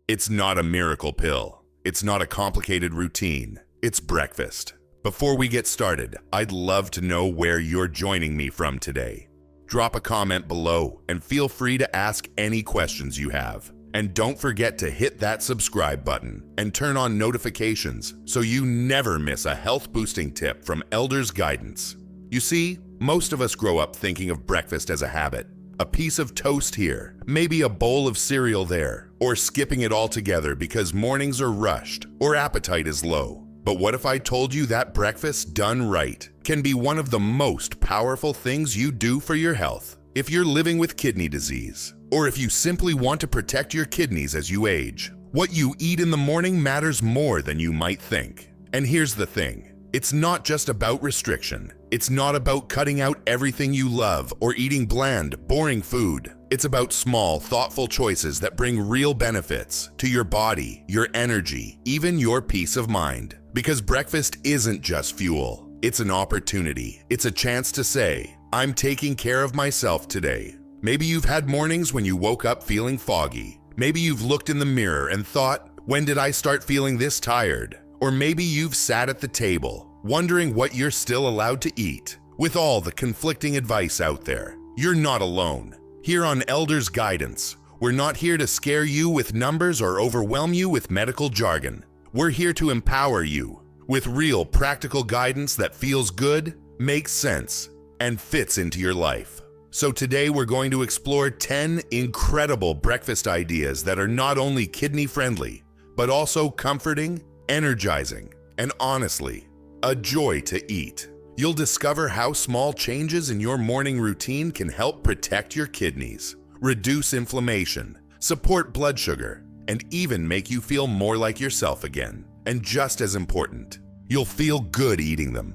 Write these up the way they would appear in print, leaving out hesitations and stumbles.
It's not a miracle pill. It's not a complicated routine. It's breakfast. Before we get started, I'd love to know where you're joining me from today. Drop a comment below and feel free to ask any questions you have. And don't forget to hit that subscribe button and turn on notifications so you never miss a health-boosting tip from Elder's Guidance. You see, most of us grow up thinking of breakfast as a habit. A piece of toast here, maybe a bowl of cereal there, or skipping it altogether because mornings are rushed or appetite is low. But what if I told you that breakfast done right can be one of the most powerful things you do for your health? If you're living with kidney disease, or if you simply want to protect your kidneys as you age, what you eat in the morning matters more than you might think. And here's the thing. It's not just about restriction. It's not about cutting out everything you love or eating bland, boring food. It's about small, thoughtful choices that bring real benefits to your body, your energy, even your peace of mind. Because breakfast isn't just fuel. It's an opportunity. It's a chance to say, I'm taking care of myself today. Maybe you've had mornings when you woke up feeling foggy. Maybe you've looked in the mirror and thought, when did I start feeling this tired? Or maybe you've sat at the table, wondering what you're still allowed to eat. With all the conflicting advice out there, you're not alone. Here on Elder's Guidance, we're not here to scare you with numbers or overwhelm you with medical jargon. We're here to empower you with real practical guidance that feels good, makes sense, and fits into your life. So today we're going to explore 10 incredible breakfast ideas that are not only kidney-friendly, but also comforting, energizing, and honestly, a joy to eat. You'll discover how small changes in your morning routine can help protect your kidneys, reduce inflammation, support blood sugar, and even make you feel more like yourself again. And just as important, you'll feel good eating them.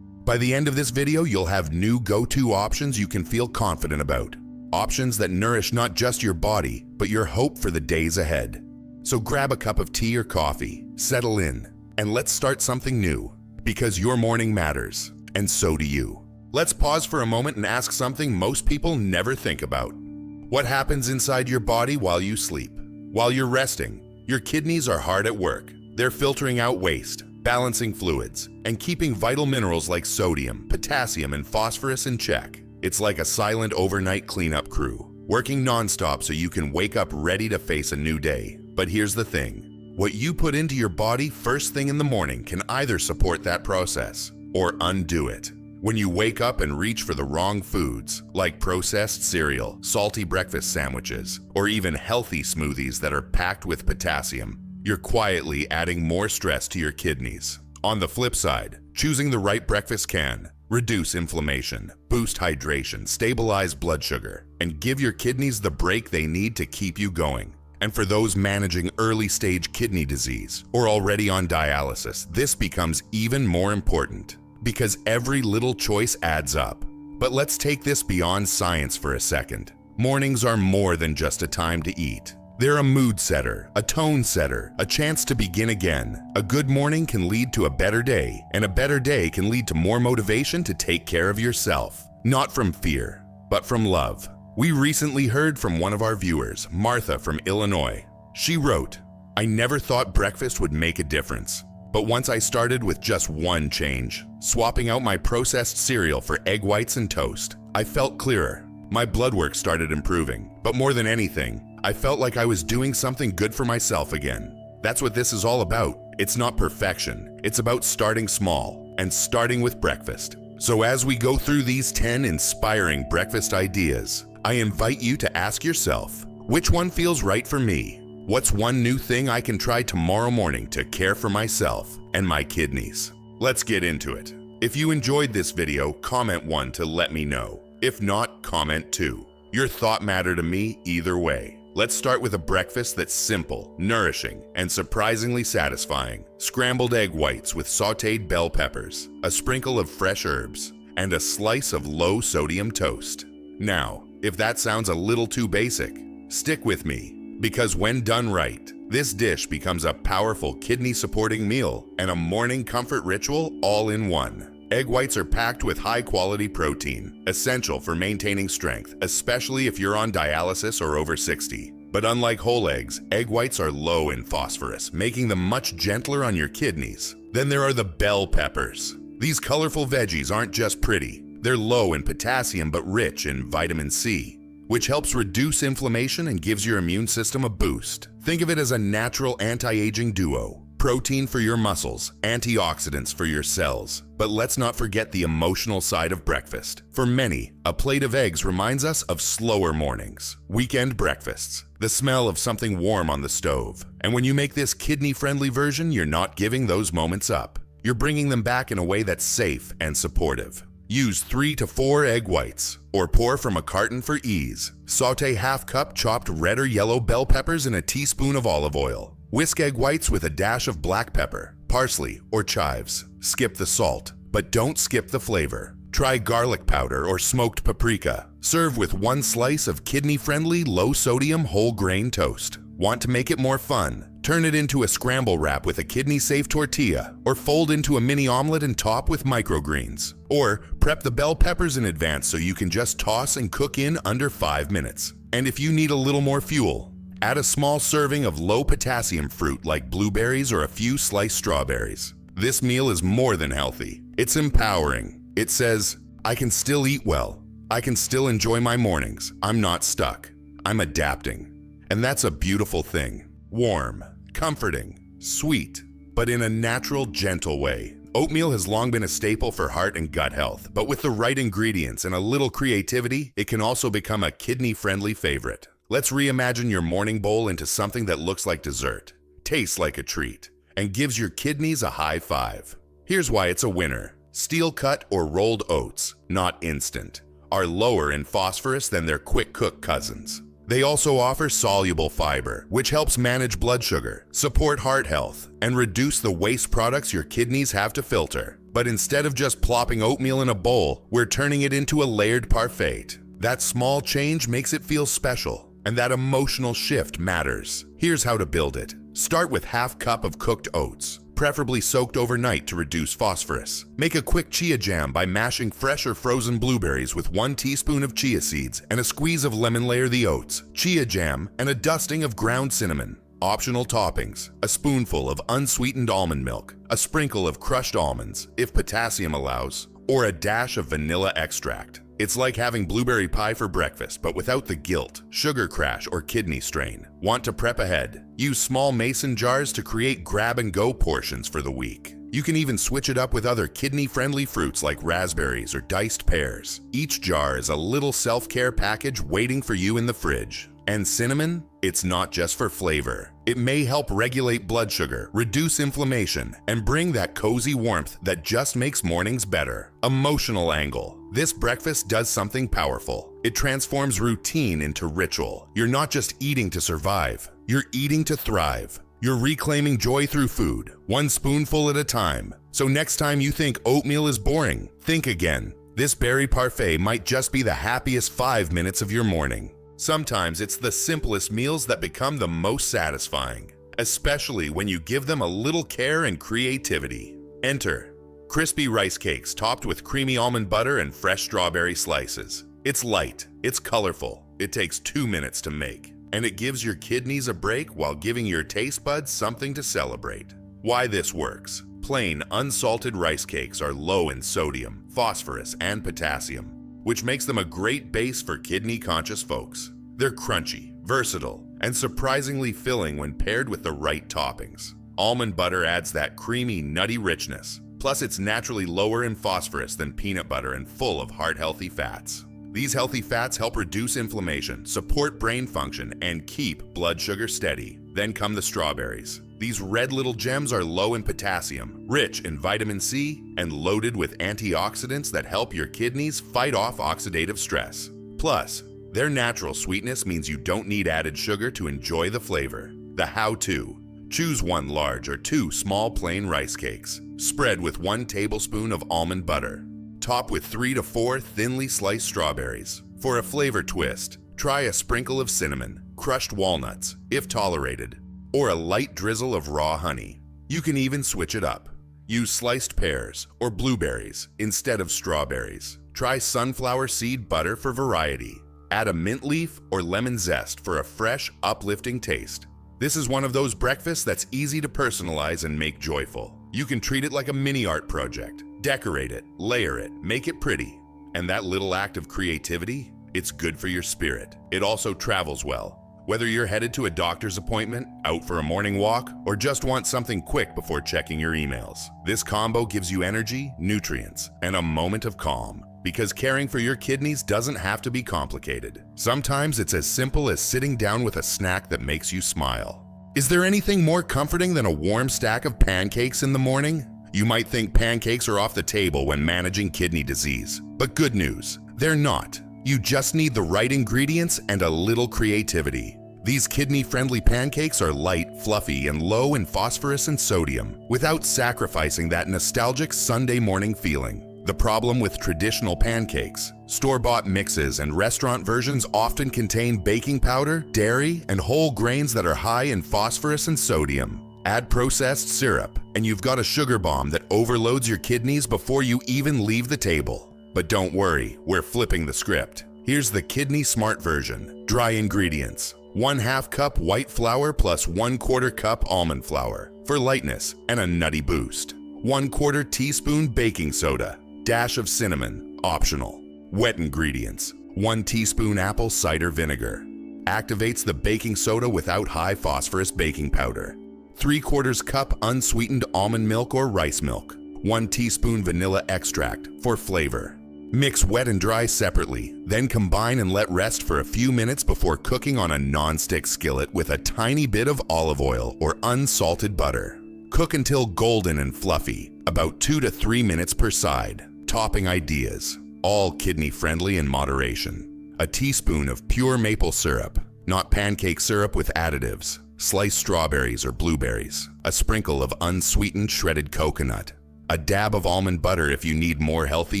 By the end of this video, you'll have new go-to options you can feel confident about. Options that nourish not just your body, but your hope for the days ahead. So grab a cup of tea or coffee, settle in, and let's start something new. Because your morning matters, and so do you. Let's pause for a moment and ask something most people never think about. What happens inside your body while you sleep? While you're resting, your kidneys are hard at work. They're filtering out waste, balancing fluids, and keeping vital minerals like sodium, potassium, and phosphorus in check. It's like a silent overnight cleanup crew, working nonstop so you can wake up ready to face a new day. But here's the thing. What you put into your body first thing in the morning can either support that process or undo it. When you wake up and reach for the wrong foods, like processed cereal, salty breakfast sandwiches, or even healthy smoothies that are packed with potassium, you're quietly adding more stress to your kidneys. On the flip side, choosing the right breakfast can reduce inflammation, boost hydration, stabilize blood sugar, and give your kidneys the break they need to keep you going. And for those managing early-stage kidney disease or already on dialysis, this becomes even more important because every little choice adds up. But let's take this beyond science for a second. Mornings are more than just a time to eat. They're a mood setter, a tone setter, a chance to begin again. A good morning can lead to a better day, and a better day can lead to more motivation to take care of yourself. Not from fear, but from love. We recently heard from one of our viewers, Martha from Illinois. She wrote, "I never thought breakfast would make a difference. But once I started with just one change, swapping out my processed cereal for egg whites and toast, I felt clearer. My blood work started improving. But more than anything, I felt like I was doing something good for myself again." That's what this is all about. It's not perfection. It's about starting small and starting with breakfast. So as we go through these 10 inspiring breakfast ideas, I invite you to ask yourself, which one feels right for me? What's one new thing I can try tomorrow morning to care for myself and my kidneys? Let's get into it. If you enjoyed this video, comment 1 to let me know. If not, comment 2. Your thought matter to me either way. Let's start with a breakfast that's simple, nourishing, and surprisingly satisfying. Scrambled egg whites with sautéed bell peppers, a sprinkle of fresh herbs, and a slice of low-sodium toast. Now, if that sounds a little too basic, stick with me, because when done right, this dish becomes a powerful kidney-supporting meal and a morning comfort ritual all in one. Egg whites are packed with high-quality protein, essential for maintaining strength, especially if you're on dialysis or over 60. But unlike whole eggs, egg whites are low in phosphorus, making them much gentler on your kidneys. Then there are the bell peppers. These colorful veggies aren't just pretty. They're low in potassium but rich in vitamin C, which helps reduce inflammation and gives your immune system a boost. Think of it as a natural anti-aging duo. Protein for your muscles, antioxidants for your cells. But let's not forget the emotional side of breakfast. For many, a plate of eggs reminds us of slower mornings, weekend breakfasts, the smell of something warm on the stove. And when you make this kidney-friendly version, you're not giving those moments up. You're bringing them back in a way that's safe and supportive. Use 3 to 4 egg whites, or pour from a carton for ease. Sauté half cup chopped red or yellow bell peppers in a teaspoon of olive oil. Whisk egg whites with a dash of black pepper, parsley, or chives. Skip the salt, but don't skip the flavor. Try garlic powder or smoked paprika. Serve with 1 slice of kidney-friendly, low-sodium whole grain toast. Want to make it more fun? Turn it into a scramble wrap with a kidney-safe tortilla, or fold into a mini omelet and top with microgreens. Or prep the bell peppers in advance so you can just toss and cook in under 5 minutes. And if you need a little more fuel, add a small serving of low-potassium fruit like blueberries or a few sliced strawberries. This meal is more than healthy. It's empowering. It says, I can still eat well. I can still enjoy my mornings. I'm not stuck. I'm adapting. And that's a beautiful thing. Warm, comforting, sweet, but in a natural, gentle way. Oatmeal has long been a staple for heart and gut health, but with the right ingredients and a little creativity, it can also become a kidney-friendly favorite. Let's reimagine your morning bowl into something that looks like dessert, tastes like a treat, and gives your kidneys a high five. Here's why it's a winner. Steel-cut or rolled oats, not instant, are lower in phosphorus than their quick-cook cousins. They also offer soluble fiber, which helps manage blood sugar, support heart health, and reduce the waste products your kidneys have to filter. But instead of just plopping oatmeal in a bowl, we're turning it into a layered parfait. That small change makes it feel special. And that emotional shift matters. Here's how to build it. Start with half cup of cooked oats, preferably soaked overnight to reduce phosphorus. Make a quick chia jam by mashing fresh or frozen blueberries with 1 teaspoon of chia seeds and a squeeze of lemon. Layer the oats, chia jam, and a dusting of ground cinnamon. Optional toppings: a spoonful of unsweetened almond milk, a sprinkle of crushed almonds, if potassium allows, or a dash of vanilla extract. It's like having blueberry pie for breakfast, but without the guilt, sugar crash, or kidney strain. Want to prep ahead? Use small mason jars to create grab-and-go portions for the week. You can even switch it up with other kidney-friendly fruits like raspberries or diced pears. Each jar is a little self-care package waiting for you in the fridge. And cinnamon? It's not just for flavor. It may help regulate blood sugar, reduce inflammation, and bring that cozy warmth that just makes mornings better. Emotional angle. This breakfast does something powerful. It transforms routine into ritual. You're not just eating to survive. You're eating to thrive. You're reclaiming joy through food, 1 spoonful at a time. So next time you think oatmeal is boring, think again. This berry parfait might just be the happiest 5 minutes of your morning. Sometimes it's the simplest meals that become the most satisfying, especially when you give them a little care and creativity. Enter crispy rice cakes topped with creamy almond butter and fresh strawberry slices. It's light, it's colorful, it takes 2 minutes to make, and it gives your kidneys a break while giving your taste buds something to celebrate. Why this works: plain, unsalted rice cakes are low in sodium, phosphorus, and potassium, which makes them a great base for kidney-conscious folks. They're crunchy, versatile, and surprisingly filling when paired with the right toppings. Almond butter adds that creamy, nutty richness. Plus, it's naturally lower in phosphorus than peanut butter and full of heart-healthy fats. These healthy fats help reduce inflammation, support brain function, and keep blood sugar steady. Then come the strawberries. These red little gems are low in potassium, rich in vitamin C, and loaded with antioxidants that help your kidneys fight off oxidative stress. Plus, their natural sweetness means you don't need added sugar to enjoy the flavor. The how-to: choose 1 large or 2 small plain rice cakes. Spread with 1 tablespoon of almond butter. Top with 3 to 4 thinly sliced strawberries. For a flavor twist, try a sprinkle of cinnamon, crushed walnuts, if tolerated, or a light drizzle of raw honey. You can even switch it up. Use sliced pears or blueberries instead of strawberries. Try sunflower seed butter for variety. Add a mint leaf or lemon zest for a fresh, uplifting taste. This is one of those breakfasts that's easy to personalize and make joyful. You can treat it like a mini art project. Decorate it, layer it, make it pretty. And that little act of creativity, it's good for your spirit. It also travels well. Whether you're headed to a doctor's appointment, out for a morning walk, or just want something quick before checking your emails, this combo gives you energy, nutrients, and a moment of calm. Because caring for your kidneys doesn't have to be complicated. Sometimes it's as simple as sitting down with a snack that makes you smile. Is there anything more comforting than a warm stack of pancakes in the morning? You might think pancakes are off the table when managing kidney disease, but good news, they're not. You just need the right ingredients and a little creativity. These kidney-friendly pancakes are light, fluffy, and low in phosphorus and sodium, without sacrificing that nostalgic Sunday morning feeling. The problem with traditional pancakes, store-bought mixes and restaurant versions often contain baking powder, dairy, and whole grains that are high in phosphorus and sodium. Add processed syrup, and you've got a sugar bomb that overloads your kidneys before you even leave the table. But don't worry, we're flipping the script. Here's the Kidney Smart version. Dry ingredients: 1/2 cup white flour plus 1/4 cup almond flour for lightness and a nutty boost. 1/4 teaspoon baking soda. Dash of cinnamon, optional. Wet ingredients: 1 teaspoon apple cider vinegar. Activates the baking soda without high phosphorus baking powder. 3/4 cup unsweetened almond milk or rice milk. 1 teaspoon vanilla extract for flavor. Mix wet and dry separately, then combine and let rest for a few minutes before cooking on a non-stick skillet with a tiny bit of olive oil or unsalted butter. Cook until golden and fluffy, about 2 to 3 minutes per side. Topping ideas, all kidney-friendly in moderation. A teaspoon of pure maple syrup, not pancake syrup with additives. Sliced strawberries or blueberries. A sprinkle of unsweetened shredded coconut. A dab of almond butter if you need more healthy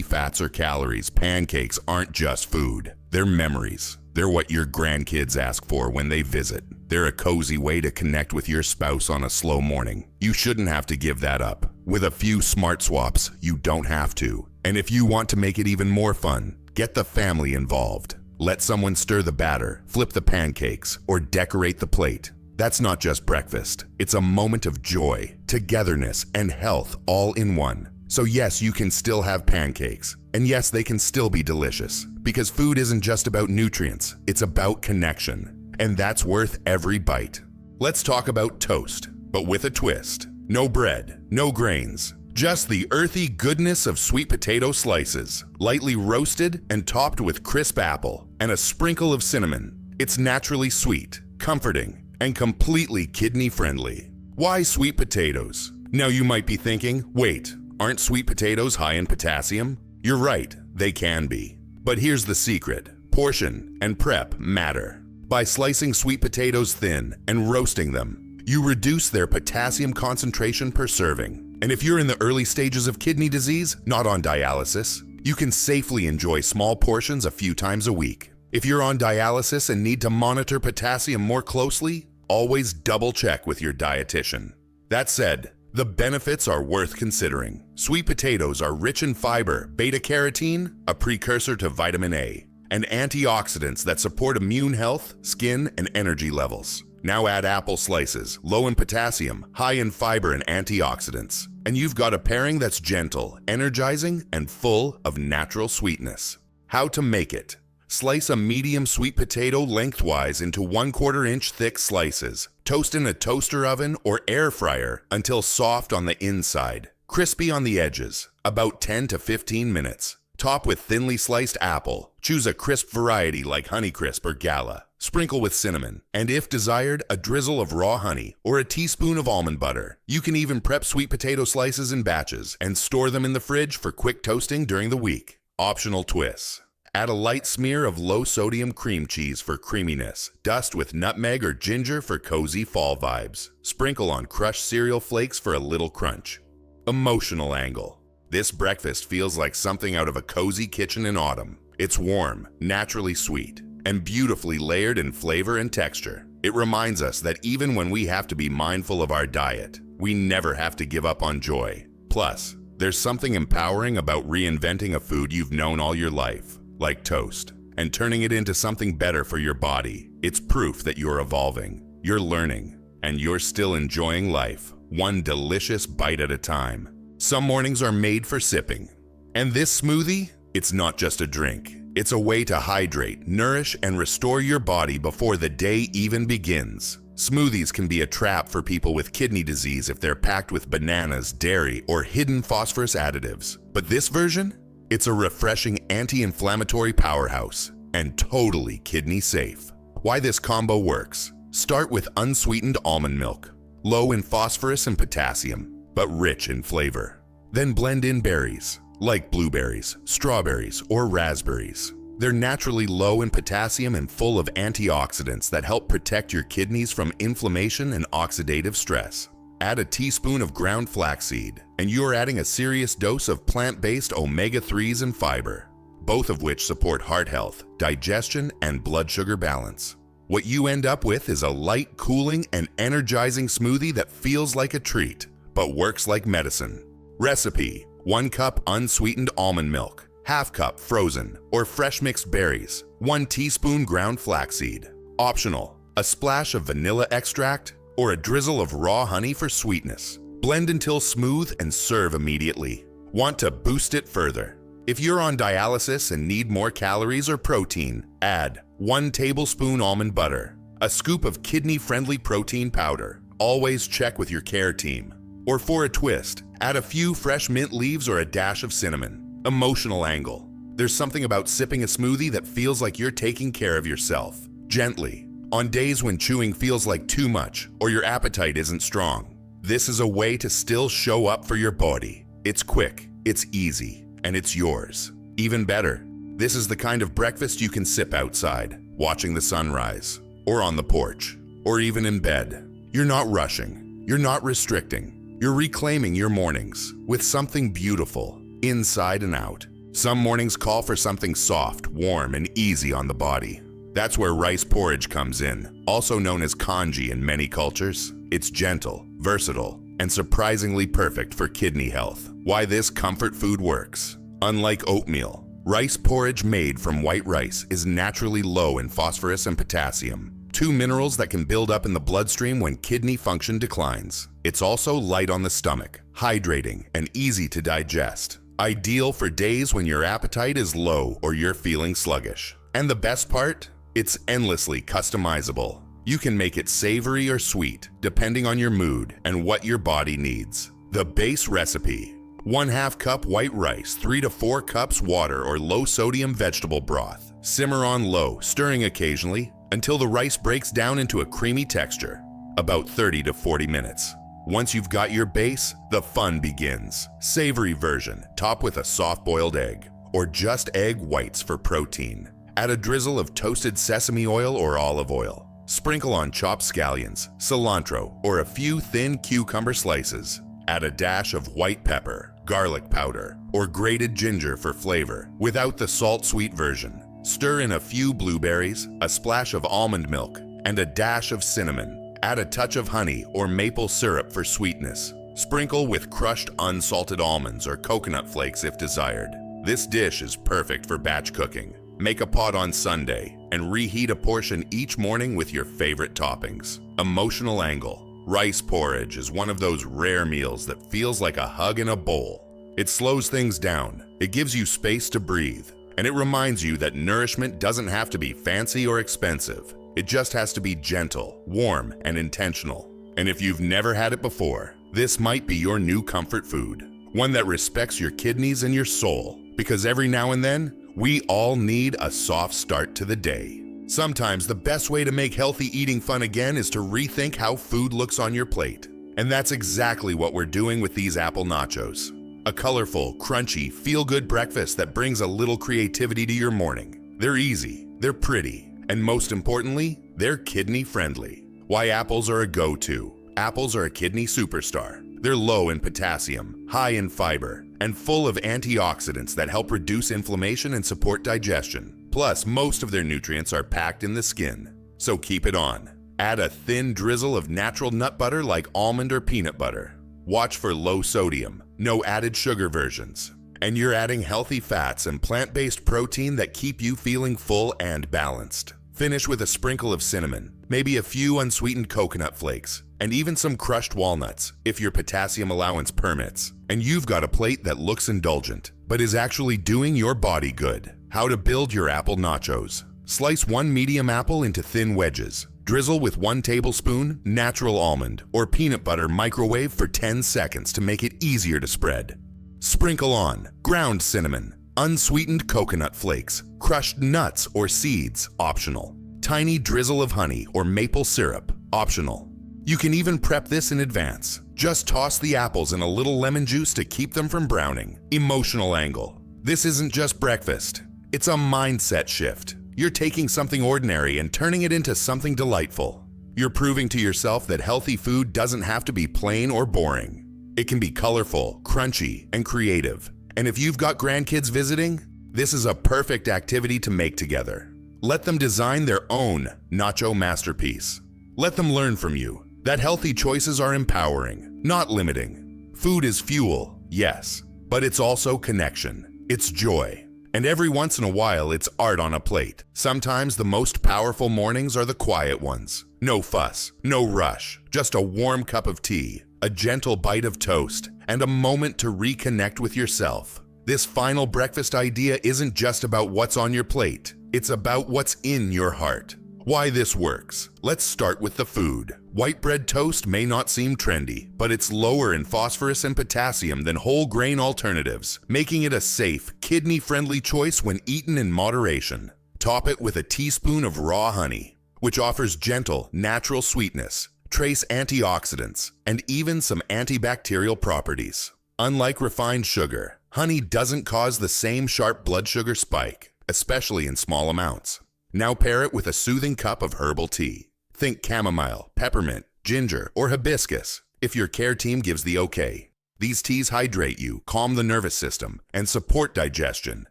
fats or calories. Pancakes aren't just food. They're memories. They're what your grandkids ask for when they visit. They're a cozy way to connect with your spouse on a slow morning. You shouldn't have to give that up. With a few smart swaps, you don't have to. And if you want to make it even more fun, get the family involved. Let someone stir the batter, flip the pancakes, or decorate the plate. That's not just breakfast. It's a moment of joy, togetherness, and health all in one. So yes, you can still have pancakes. And yes, they can still be delicious. Because food isn't just about nutrients, it's about connection. And that's worth every bite. Let's talk about toast, but with a twist. No bread, no grains. Just the earthy goodness of sweet potato slices, lightly roasted and topped with crisp apple and a sprinkle of cinnamon. It's naturally sweet, comforting, and completely kidney-friendly. Why sweet potatoes? Now you might be thinking, wait, aren't sweet potatoes high in potassium? You're right, they can be. But here's the secret. Portion and prep matter. By slicing sweet potatoes thin and roasting them, you reduce their potassium concentration per serving. And if you're in the early stages of kidney disease, not on dialysis, you can safely enjoy small portions a few times a week. If you're on dialysis and need to monitor potassium more closely, always double check with your dietitian. That said, the benefits are worth considering. Sweet potatoes are rich in fiber, beta-carotene, a precursor to vitamin A, and antioxidants that support immune health, skin, and energy levels. Now add apple slices, low in potassium, high in fiber and antioxidants. And you've got a pairing that's gentle, energizing, and full of natural sweetness. How to make it. Slice a medium sweet potato lengthwise into 1/4 inch thick slices. Toast in a toaster oven or air fryer until soft on the inside, crispy on the edges, about 10 to 15 minutes. Top with thinly sliced apple. Choose a crisp variety like Honeycrisp or Gala. Sprinkle with cinnamon, and if desired, a drizzle of raw honey or a teaspoon of almond butter. You can even prep sweet potato slices in batches and store them in the fridge for quick toasting during the week. Optional twists. Add a light smear of low-sodium cream cheese for creaminess. Dust with nutmeg or ginger for cozy fall vibes. Sprinkle on crushed cereal flakes for a little crunch. Emotional angle. This breakfast feels like something out of a cozy kitchen in autumn. It's warm, naturally sweet, and beautifully layered in flavor and texture. It reminds us that even when we have to be mindful of our diet, we never have to give up on joy. Plus, there's something empowering about reinventing a food you've known all your life, like toast. and turning it into something better for your body. It's proof that you're evolving, you're learning, and you're still enjoying life, one delicious bite at a time. Some mornings are made for sipping. And this smoothie, it's not just a drink. It's a way to hydrate, nourish, and restore your body before the day even begins. Smoothies can be a trap for people with kidney disease if they're packed with bananas, dairy, or hidden phosphorus additives. But this version? It's a refreshing anti-inflammatory powerhouse and totally kidney safe. Why this combo works? Start with unsweetened almond milk, low in phosphorus and potassium, but rich in flavor. Then blend in berries, like blueberries, strawberries, or raspberries. They're naturally low in potassium and full of antioxidants that help protect your kidneys from inflammation and oxidative stress. Add a teaspoon of ground flaxseed, and you're adding a serious dose of plant-based omega-3s and fiber, both of which support heart health, digestion, and blood sugar balance. What you end up with is a light, cooling, and energizing smoothie that feels like a treat, but works like medicine. Recipe: 1 cup unsweetened almond milk, ½ cup frozen or fresh mixed berries, 1 teaspoon ground flaxseed. Optional: a splash of vanilla extract or a drizzle of raw honey for sweetness. Blend until smooth and serve immediately. Want to boost it further? If you're on dialysis and need more calories or protein, add 1 tablespoon almond butter, a scoop of kidney-friendly protein powder. Always check with your care team. Or for a twist, add a few fresh mint leaves or a dash of cinnamon. Emotional angle: there's something about sipping a smoothie that feels like you're taking care of yourself, gently. On days when chewing feels like too much or your appetite isn't strong, this is a way to still show up for your body. It's quick, it's easy, and it's yours. Even better, this is the kind of breakfast you can sip outside, watching the sunrise, or on the porch, or even in bed. You're not rushing, you're not restricting. You're reclaiming your mornings with something beautiful, inside and out. Some mornings call for something soft, warm, and easy on the body. That's where rice porridge comes in, also known as congee in many cultures. It's gentle, versatile, and surprisingly perfect for kidney health. Why this comfort food works. Unlike oatmeal, rice porridge made from white rice is naturally low in phosphorus and potassium, 2 minerals that can build up in the bloodstream when kidney function declines. It's also light on the stomach, hydrating, and easy to digest. Ideal for days when your appetite is low or you're feeling sluggish. And the best part? It's endlessly customizable. You can make it savory or sweet, depending on your mood and what your body needs. The base recipe: 1/2 cup white rice, 3 to 4 cups water or low-sodium vegetable broth. Simmer on low, stirring occasionally, until the rice breaks down into a creamy texture, about 30 to 40 minutes. Once you've got your base, the fun begins. Savory version, top with a soft-boiled egg, or just egg whites for protein. Add a drizzle of toasted sesame oil or olive oil. Sprinkle on chopped scallions, cilantro, or a few thin cucumber slices. Add a dash of white pepper, garlic powder, or grated ginger for flavor, without the salt-sweet version. Stir in a few blueberries, a splash of almond milk, and a dash of cinnamon. Add a touch of honey or maple syrup for sweetness. Sprinkle with crushed unsalted almonds or coconut flakes if desired. This dish is perfect for batch cooking. Make a pot on Sunday and reheat a portion each morning with your favorite toppings. Emotional angle: rice porridge is one of those rare meals that feels like a hug in a bowl. It slows things down, it gives you space to breathe, and it reminds you that nourishment doesn't have to be fancy or expensive. It just has to be gentle, warm, and intentional. And if you've never had it before, this might be your new comfort food. One that respects your kidneys and your soul. Because every now and then, we all need a soft start to the day. Sometimes the best way to make healthy eating fun again is to rethink how food looks on your plate. And that's exactly what we're doing with these apple nachos. A colorful, crunchy, feel-good breakfast that brings a little creativity to your morning. They're easy, they're pretty, and most importantly, they're kidney-friendly. Why apples are a go-to. Apples are a kidney superstar. They're low in potassium, high in fiber, and full of antioxidants that help reduce inflammation and support digestion. Plus, most of their nutrients are packed in the skin. So keep it on. Add a thin drizzle of natural nut butter like almond or peanut butter. Watch for low sodium, no added sugar versions. And you're adding healthy fats and plant-based protein that keep you feeling full and balanced. Finish with a sprinkle of cinnamon, maybe a few unsweetened coconut flakes, and even some crushed walnuts if your potassium allowance permits. And you've got a plate that looks indulgent, but is actually doing your body good. How to build your apple nachos. Slice 1 medium apple into thin wedges. Drizzle with 1 tablespoon natural almond or peanut butter, microwave for 10 seconds to make it easier to spread. Sprinkle on ground cinnamon, unsweetened coconut flakes, crushed nuts or seeds, optional. Tiny drizzle of honey or maple syrup, optional. You can even prep this in advance. Just toss the apples in a little lemon juice to keep them from browning. Emotional angle. This isn't just breakfast. It's a mindset shift. You're taking something ordinary and turning it into something delightful. You're proving to yourself that healthy food doesn't have to be plain or boring. It can be colorful, crunchy, and creative. And if you've got grandkids visiting, this is a perfect activity to make together. Let them design their own nacho masterpiece. Let them learn from you that healthy choices are empowering, not limiting. Food is fuel, yes, but it's also connection. It's joy. And every once in a while, it's art on a plate. Sometimes the most powerful mornings are the quiet ones. No fuss, no rush, just a warm cup of tea, a gentle bite of toast, and a moment to reconnect with yourself. This final breakfast idea isn't just about what's on your plate. It's about what's in your heart. Why this works. Let's start with the food. White bread toast may not seem trendy, but it's lower in phosphorus and potassium than whole grain alternatives, making it a safe, kidney-friendly choice when eaten in moderation. Top it with a teaspoon of raw honey, which offers gentle, natural sweetness, trace antioxidants, and even some antibacterial properties. Unlike refined sugar, honey doesn't cause the same sharp blood sugar spike, especially in small amounts. Now pair it with a soothing cup of herbal tea. Think chamomile, peppermint, ginger, or hibiscus if your care team gives the okay. These teas hydrate you, calm the nervous system, and support digestion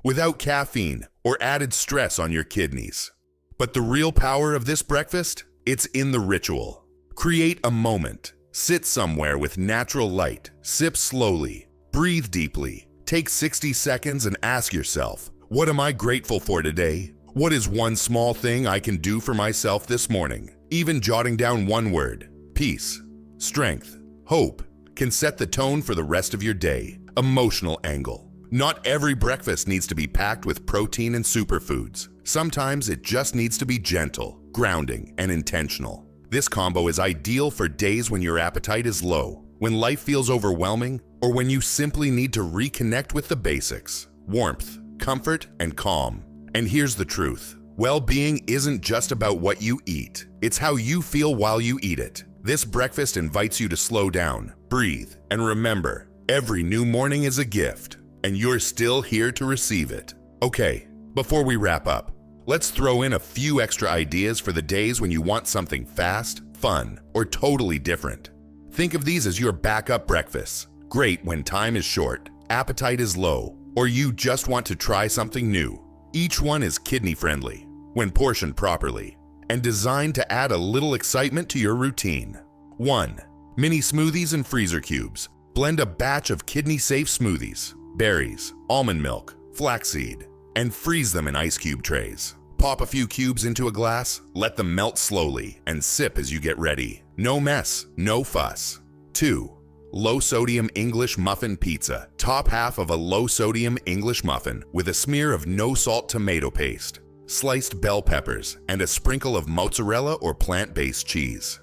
without caffeine or added stress on your kidneys. But the real power of this breakfast? It's in the ritual. Create a moment. Sit somewhere with natural light. Sip slowly. Breathe deeply. Take 60 seconds and ask yourself, what am I grateful for today? What is one small thing I can do for myself this morning? Even jotting down one word, peace, strength, hope, can set the tone for the rest of your day. Emotional angle. Not every breakfast needs to be packed with protein and superfoods. Sometimes it just needs to be gentle, grounding, and intentional. This combo is ideal for days when your appetite is low, when life feels overwhelming, or when you simply need to reconnect with the basics: warmth, comfort, and calm. And here's the truth. Well-being isn't just about what you eat. It's how you feel while you eat it. This breakfast invites you to slow down, breathe, and remember, every new morning is a gift, and you're still here to receive it. Okay, before we wrap up, let's throw in a few extra ideas for the days when you want something fast, fun, or totally different. Think of these as your backup breakfasts. Great when time is short, appetite is low, or you just want to try something new. Each one is kidney-friendly, when portioned properly, and designed to add a little excitement to your routine. 1. Mini smoothies and freezer cubes. Blend a batch of kidney-safe smoothies, berries, almond milk, flaxseed, and freeze them in ice cube trays. Pop a few cubes into a glass, let them melt slowly, and sip as you get ready. No mess, no fuss. 2. Low-sodium English muffin pizza. Top half of a low-sodium English muffin with a smear of no-salt tomato paste, sliced bell peppers, and a sprinkle of mozzarella or plant-based cheese.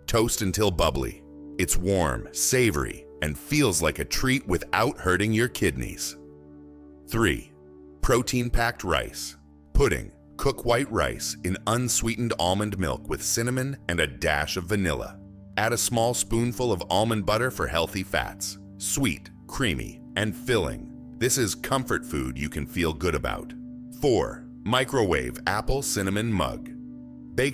Toast until bubbly. It's warm, savory, and feels like a treat without hurting your kidneys. 3. Protein-packed rice. Pudding. Cook white rice in unsweetened almond milk with cinnamon and a dash of vanilla. Add a small spoonful of almond butter for healthy fats. Sweet, creamy, and filling. This is comfort food you can feel good about. 4. Microwave apple cinnamon mug.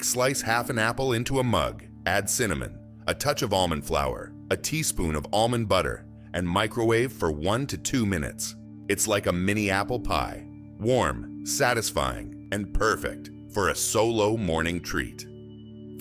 Slice half an apple into a mug. Add cinnamon, a touch of almond flour, a teaspoon of almond butter, and microwave for 1 to 2 minutes. It's like a mini apple pie. Warm, satisfying, and perfect for a solo morning treat.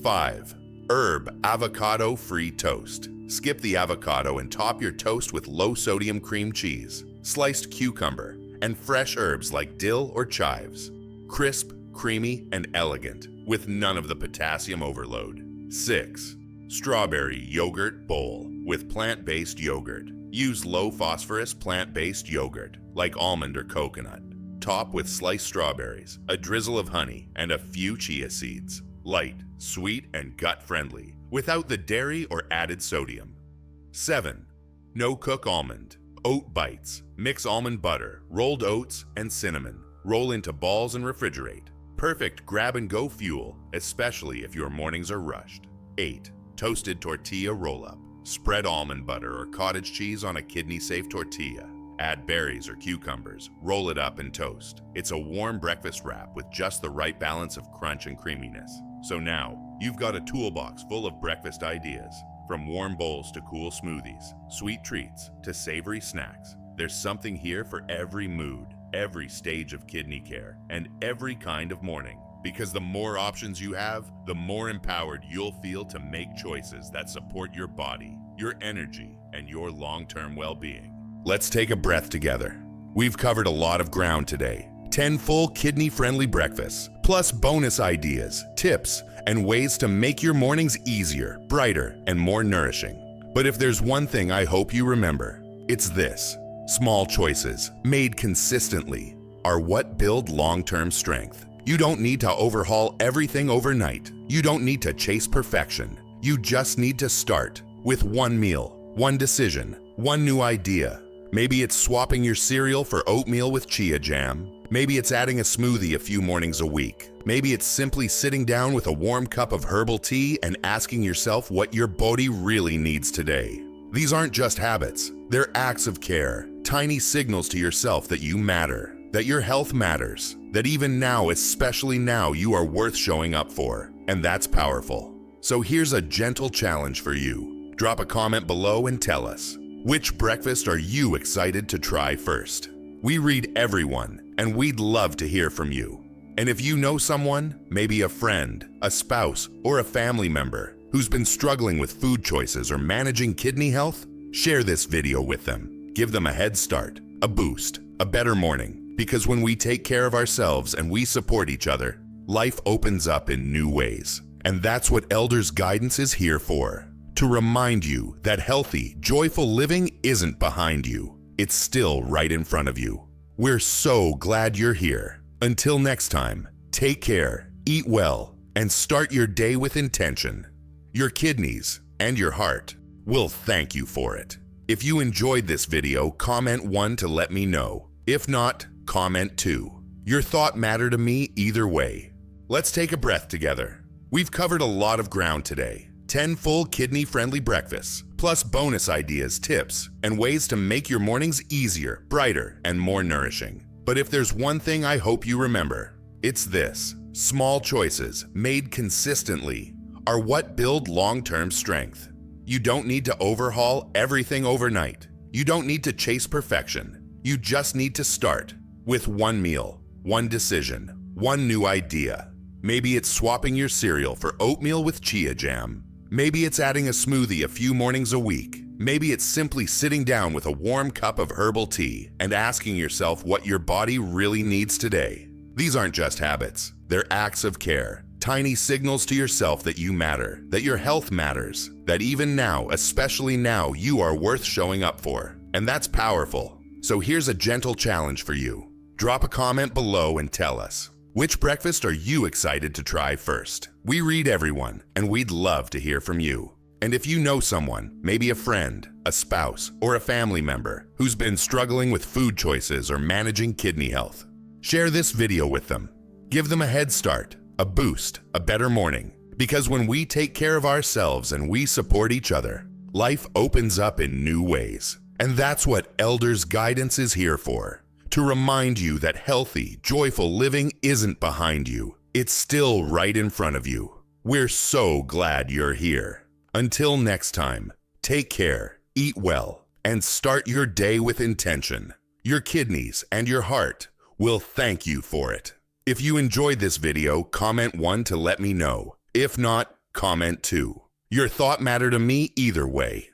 5. Herb avocado-free toast. Skip the avocado and top your toast with low-sodium cream cheese. sliced cucumber, and fresh herbs like dill or chives. Crisp, creamy, and elegant, with none of the potassium overload. 6. Strawberry yogurt bowl with plant-based yogurt. Use low-phosphorus plant-based yogurt, like almond or coconut. Top with sliced strawberries, a drizzle of honey, and a few chia seeds. Light, sweet, and gut-friendly, without the dairy or added sodium. 7. No-cook almond. Oat bites. Mix almond butter, rolled oats, and cinnamon. Roll into balls and refrigerate. Perfect grab-and-go fuel, especially if your mornings are rushed. 8. Toasted tortilla roll-up. Spread almond butter or cottage cheese on a kidney-safe tortilla. Add berries or cucumbers, roll it up and toast. It's a warm breakfast wrap with just the right balance of crunch and creaminess. So now, you've got a toolbox full of breakfast ideas. From warm bowls to cool smoothies, sweet treats to savory snacks, there's something here for every mood, every stage of kidney care, and every kind of morning. Because the more options you have, the more empowered you'll feel to make choices that support your body, your energy, and your long-term well-being. Let's take a breath together. We've covered a lot of ground today. 10 full kidney-friendly breakfasts, plus bonus ideas, tips, and ways to make your mornings easier, brighter, and more nourishing. But if there's one thing I hope you remember, it's this. Small choices, made consistently, are what build long-term strength. You don't need to overhaul everything overnight. You don't need to chase perfection. You just need to start with one meal, one decision, one new idea. Maybe it's swapping your cereal for oatmeal with chia jam. Maybe it's adding a smoothie a few mornings a week. Maybe it's simply sitting down with a warm cup of herbal tea and asking yourself what your body really needs today. These aren't just habits. They're acts of care, tiny signals to yourself that you matter, that your health matters, that even now, especially now, you are worth showing up for. And that's powerful. So here's a gentle challenge for you. Drop a comment below and tell us, which breakfast are you excited to try first? We read everyone, and we'd love to hear from you. And if you know someone, maybe a friend, a spouse, or a family member who's been struggling with food choices or managing kidney health, share this video with them. Give them a head start, a boost, a better morning. Because when we take care of ourselves and we support each other, life opens up in new ways. And that's what Elders Guidance is here for. To remind you that healthy, joyful living isn't behind you. It's still right in front of you. We're so glad you're here. Until next time, take care, eat well, and start your day with intention. Your kidneys and your heart will thank you for it. If you enjoyed this video, comment 1 to let me know. If not, comment 2. Your thought matter to me either way. Let's take a breath together. We've covered a lot of ground today. 10 full kidney-friendly breakfasts, plus bonus ideas, tips, and ways to make your mornings easier, brighter, and more nourishing. But if there's one thing I hope you remember, it's this. Small choices, made consistently, are what build long-term strength. You don't need to overhaul everything overnight. You don't need to chase perfection. You just need to start with one meal, one decision, one new idea. Maybe it's swapping your cereal for oatmeal with chia jam. Maybe it's adding a smoothie a few mornings a week. Maybe it's simply sitting down with a warm cup of herbal tea and asking yourself what your body really needs today. These aren't just habits. They're acts of care, tiny signals to yourself that you matter, that your health matters, that even now, especially now, you are worth showing up for. And that's powerful. So here's a gentle challenge for you. Drop a comment below and tell us, which breakfast are you excited to try first? We read everyone, and we'd love to hear from you. And if you know someone, maybe a friend, a spouse, or a family member who's been struggling with food choices or managing kidney health, share this video with them. Give them a head start, a boost, a better morning. Because when we take care of ourselves and we support each other, life opens up in new ways. And that's what Elders Guidance is here for. To remind you that healthy, joyful living isn't behind you. It's still right in front of you. We're so glad you're here. Until next time, take care, eat well, and start your day with intention. Your kidneys and your heart will thank you for it. If you enjoyed this video, comment 1 to let me know. If not, comment 2. Your thought matter to me either way.